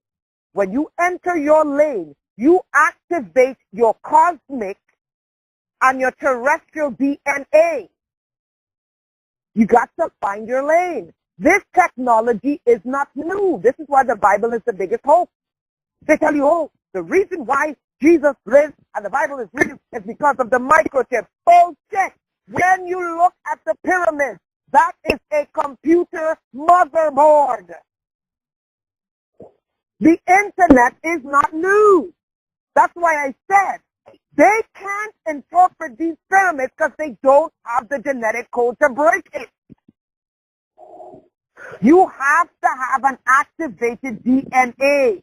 when you enter your lane, you activate your cosmic and your terrestrial DNA. You got to find your lane. This technology is not new. This is why the Bible is the biggest hope. They tell you, oh, the reason why Jesus lives and the Bible is real is because of the microchip. Bullshit. When you look at the pyramids, that is a computer motherboard. The internet is not new. That's why I said they can't interpret these pyramids because they don't have the genetic code to break it. You have to have an activated DNA.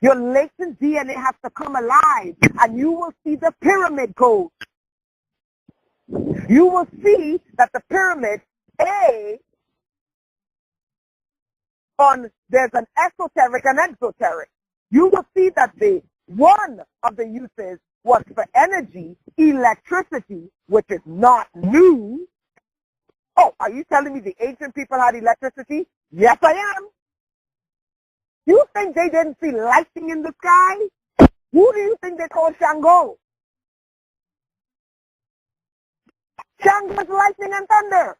Your latent DNA has to come alive, and you will see the pyramid code. You will see that the pyramid, there's an esoteric and exoteric. You will see that one of the uses was for energy, electricity, which is not new. Oh, are you telling me the ancient people had electricity? Yes, I am. You think they didn't see lightning in the sky? Who do you think they call Shango? Shango is lightning and thunder.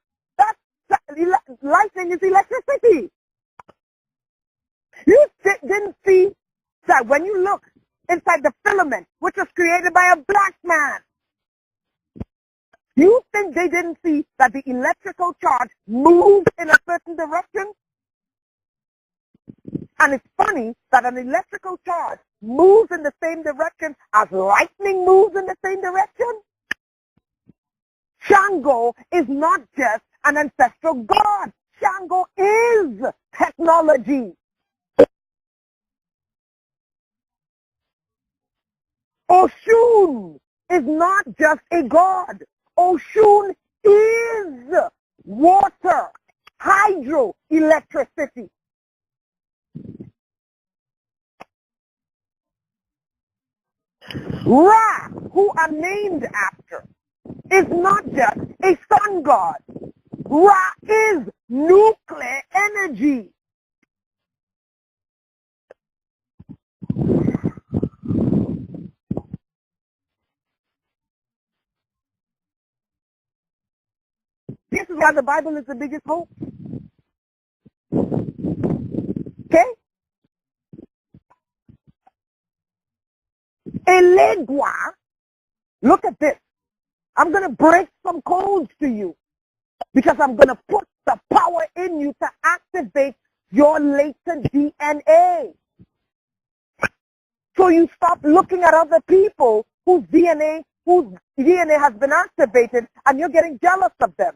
Lightning is electricity. You didn't see that when you look inside the filament, which was created by a black man. You think they didn't see that the electrical charge moves in a certain direction? And it's funny that an electrical charge moves in the same direction as lightning moves in the same direction. Shango is not just an ancestral god. Shango is technology. Oshun is not just a god. Oshun is water, hydroelectricity. Ra, who are named after, is not just a sun god. Ra is nuclear energy. This is why the Bible is the biggest hope. Okay? Elegua, look at this. I'm going to break some codes to you because I'm going to put the power in you to activate your latent DNA. So you stop looking at other people whose DNA has been activated and you're getting jealous of them.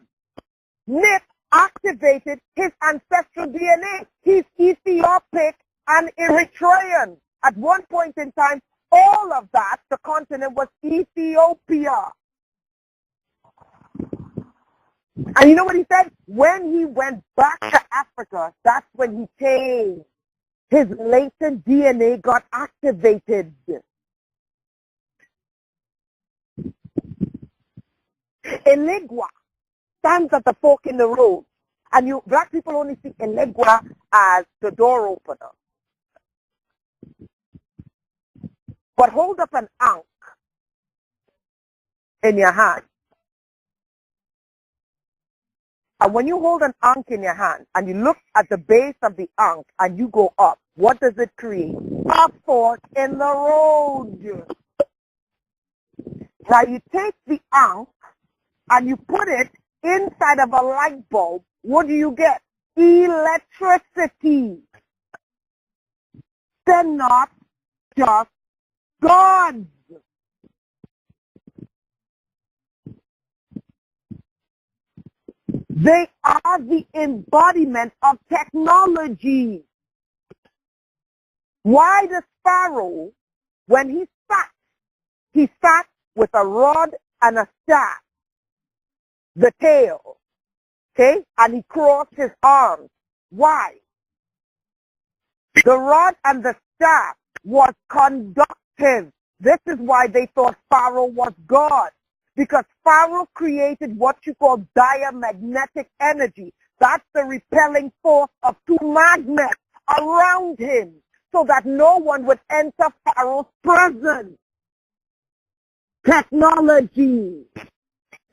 Nick activated his ancestral DNA. He's Ethiopic and Eritrean. At one point in time, all of that, the continent was Ethiopia. And you know what he said? When he went back to Africa, that's when he changed. His latent DNA got activated. Elegua stands at the fork in the road. And black people only see Elegua as the door opener. But hold up an ankh in your hand. And when you hold an ankh in your hand and you look at the base of the ankh and you go up, what does it create? A fork in the road. Now you take the ankh and you put it inside of a light bulb. What do you get? Electricity. They're not just gods. They are the embodiment of technology. Why does Pharaoh, when he sat with a rod and a staff, the tail, okay, and he crossed his arms. Why? The rod and the staff was conductive. This is why they thought Pharaoh was God. Because Pharaoh created what you call diamagnetic energy. That's the repelling force of two magnets around him so that no one would enter Pharaoh's presence. Technology.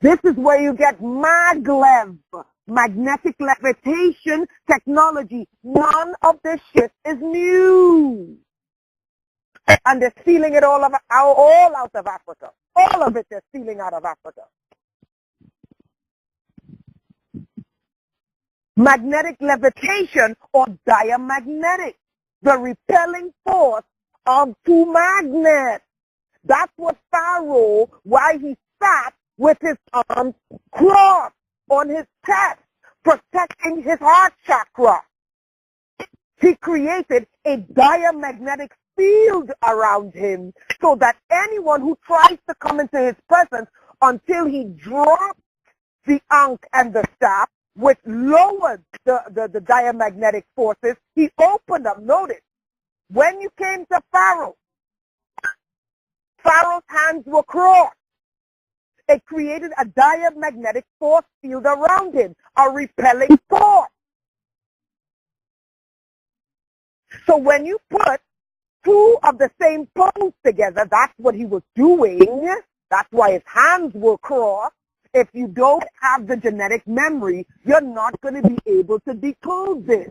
This is where you get maglev, magnetic levitation technology. None of this shit is new. And they're stealing it all out of Africa. All of it they're stealing out of Africa. Magnetic levitation or diamagnetic. the repelling force of two magnets. That's what Pharaoh, why he sat with his arms crossed on his chest, protecting his heart chakra. He created a diamagnetic field around him so that anyone who tries to come into his presence until he drops the ankh and the staff, which lowered the diamagnetic forces, he opened up. Notice, when you came to Pharaoh, Pharaoh's hands were crossed. It created a diamagnetic force field around him, a repelling force. So when you put two of the same poles together, that's what he was doing. That's why his hands were crossed. If you don't have the genetic memory, you're not going to be able to decode this.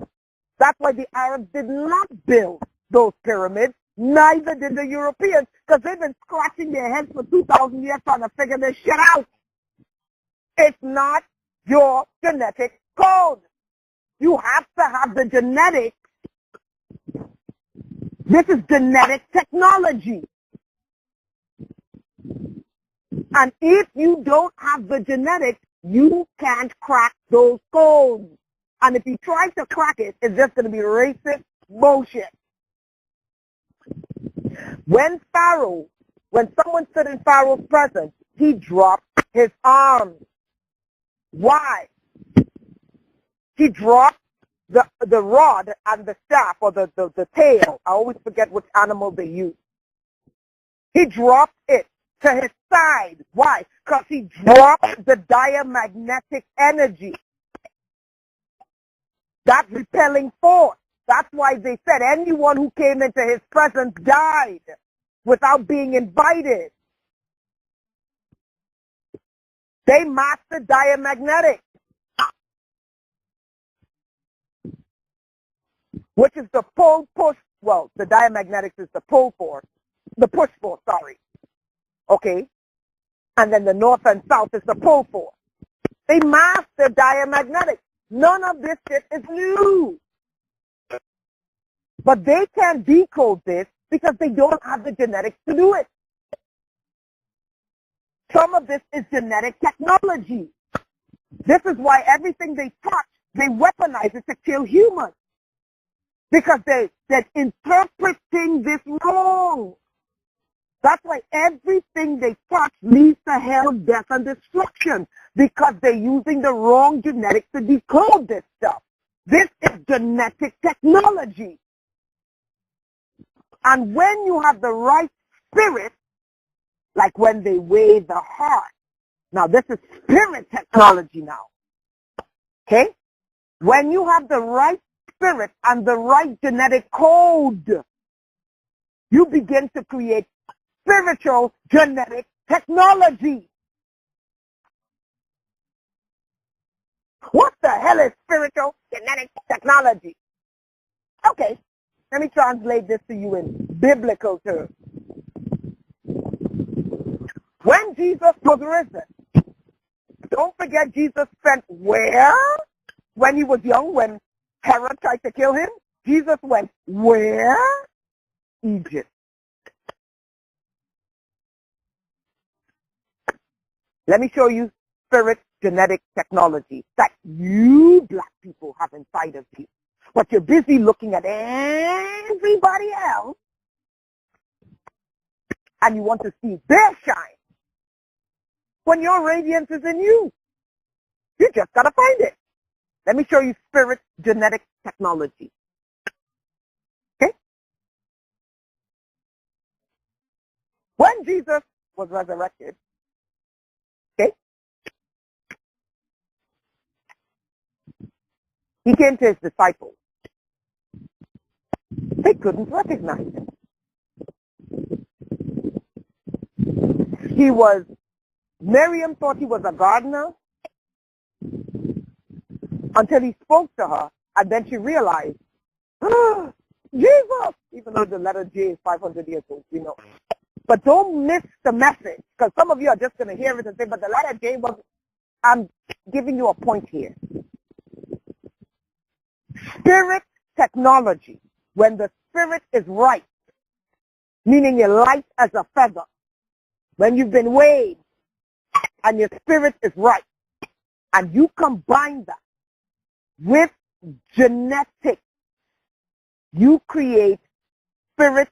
That's why the Arabs did not build those pyramids. Neither did the Europeans, because they've been scratching their heads for 2,000 years trying to figure this shit out. It's not your genetic code. You have to have the genetics. This is genetic technology. And if you don't have the genetics, you can't crack those codes. And if you try to crack it, it's just going to be racist bullshit. When someone stood in Pharaoh's presence, he dropped his arms. Why? He dropped the rod and the staff, or the tail. I always forget which animal they use. He dropped it to his side. Why? Because he dropped the diamagnetic energy. That repelling force. That's why they said anyone who came into his presence died without being invited. They mastered diamagnetic, which is the push. Well, the diamagnetics is the pull force, the push force, sorry. Okay? And then the north and south is the pull force. They mastered diamagnetics. None of this shit is new. But they can't decode this because they don't have the genetics to do it. Some of this is genetic technology. This is why everything they touch, they weaponize it to kill humans. Because they're interpreting this wrong. That's why everything they touch leads to hell, death, and destruction. Because they're using the wrong genetics to decode this stuff. This is genetic technology. And when you have the right spirit, like when they weigh the heart. Now this is spirit technology now. Okay? When you have the right spirit and the right genetic code, you begin to create spiritual genetic technology. What the hell is spiritual genetic technology? Okay, let me translate this to you in biblical terms. When Jesus was risen, don't forget Jesus spent where? When he was young, when Herod tried to kill him, Jesus went where? Egypt. Let me show you spirit genetic technology that you black people have inside of you. But you're busy looking at everybody else and you want to see their shine when your radiance is in you. You just got to find it. Let me show you spirit genetic technology. Okay? When Jesus was resurrected, okay, he came to his disciples. They couldn't recognize him. Miriam thought he was a gardener until he spoke to her, and then she realized, Jesus, even though the letter J is 500 years old, you know. But don't miss the message, because some of you are just going to hear it and say, but the letter J was, I'm giving you a point here. Spirit technology, when the spirit is right, meaning you're light as a feather, when you've been weighed and your spirit is right, and you combine that with genetics, you create spirit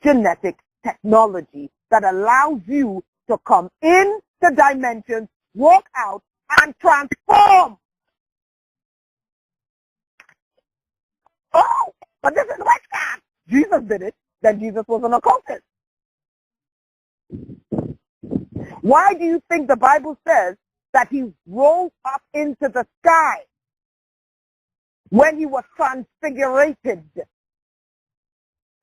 genetic technology that allows you to come in the dimensions, walk out, and transform. Oh, but this is witchcraft. Jesus did it. Then Jesus was an occultist. Why do you think the Bible says that he rose up into the sky when he was transfigurated?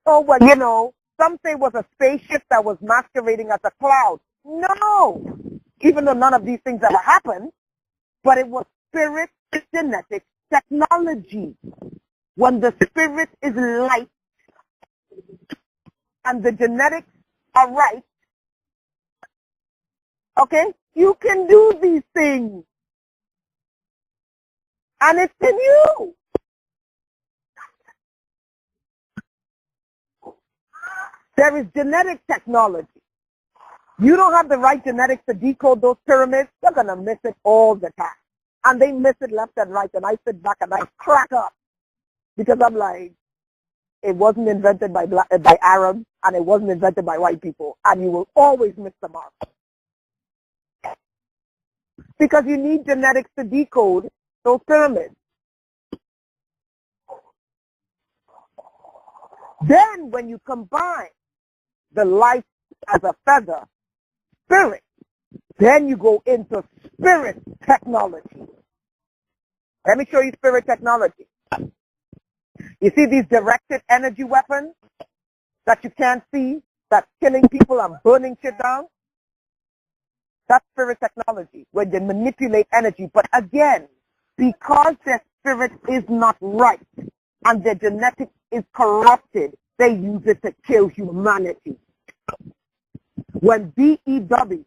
Oh, well, you know, some say it was a spaceship that was masquerading as a cloud. No, even though none of these things ever happened, but it was spirit genetic technology. When the spirit is light and the genetics are right, okay, you can do these things. And it's in you. There is genetic technology. You don't have the right genetics to decode those pyramids, you're going to miss it all the time. And they miss it left and right, and I sit back and I crack up. Because I'm like, it wasn't invented by Arabs, and it wasn't invented by white people, and you will always miss the mark. Because you need genetics to decode those pyramids. Then when you combine the light as a feather, spirit, then you go into spirit technology. Let me show you spirit technology. You see these directed energy weapons that you can't see, that's killing people and burning shit down? That's spirit technology, where they manipulate energy. But again, because their spirit is not right and their genetics is corrupted, they use it to kill humanity. When BEW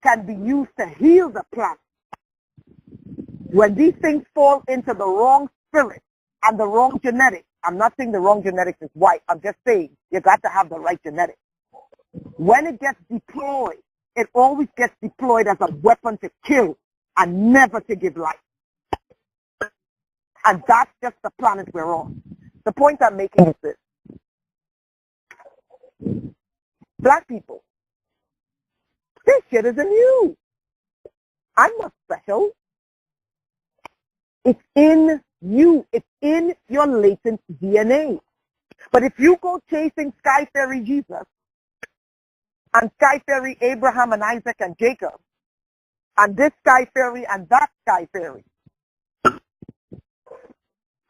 can be used to heal the planet, when these things fall into the wrong spirit and the wrong genetics, I'm not saying the wrong genetics is white, I'm just saying you got to have the right genetics. When it gets deployed, it always gets deployed as a weapon to kill and never to give life. And that's just the planet we're on. The point I'm making is this. Black people, this shit isn't you. I'm not special. It's in you. It's in your latent DNA. But if you go chasing Sky Fairy Jesus and Sky Fairy Abraham and Isaac and Jacob and this Sky Fairy and that Sky Fairy,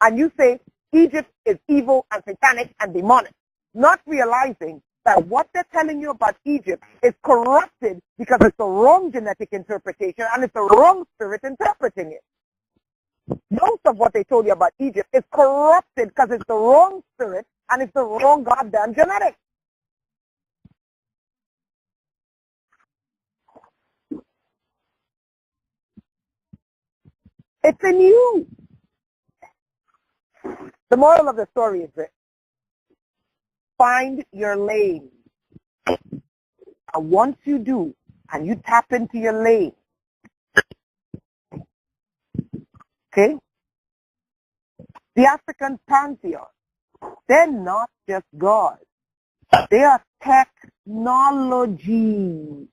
and you say Egypt is evil and satanic and demonic, not realizing that what they're telling you about Egypt is corrupted because it's the wrong genetic interpretation and it's the wrong spirit interpreting it. Most of what they told you about Egypt is corrupted because it's the wrong spirit and it's the wrong goddamn genetics. It's in you. The moral of the story is this. Find your lane. And once you do, and you tap into your lane, okay? The African pantheon, they're not just gods. They are technology.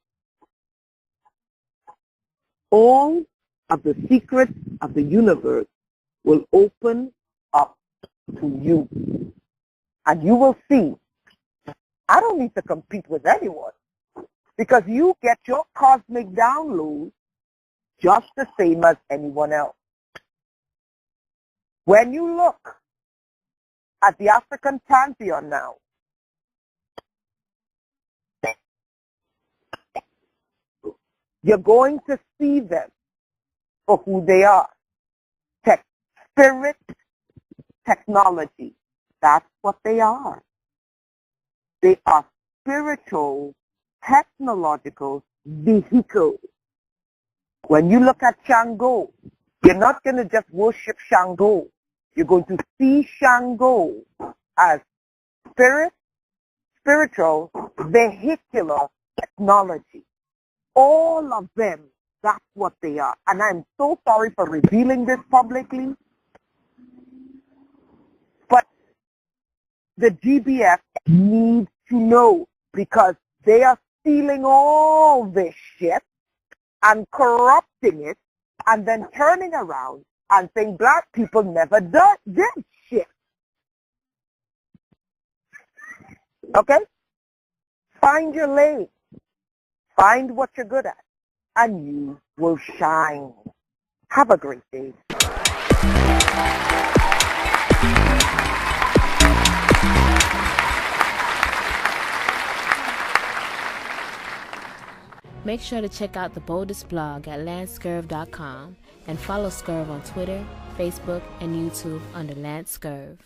All of the secrets of the universe will open up to you. And you will see, I don't need to compete with anyone because you get your cosmic download just the same as anyone else. When you look at the African pantheon now, you're going to see them for who they are. Spirit technology. That's what they are. They are spiritual, technological vehicles. When you look at Shango, you're not going to just worship Shango. You're going to see Shango as spiritual, vehicular technology. All of them, that's what they are. And I'm so sorry for revealing this publicly, but the GBF needs to know, because they are stealing all this shit and corrupting it and then turning around and saying black people never did shit. Okay? Find your lane. Find what you're good at, and you will shine. Have a great day. Make sure to check out the boldest blog at landscurve.com and follow Scurve on Twitter, Facebook, and YouTube under Lance Scurve.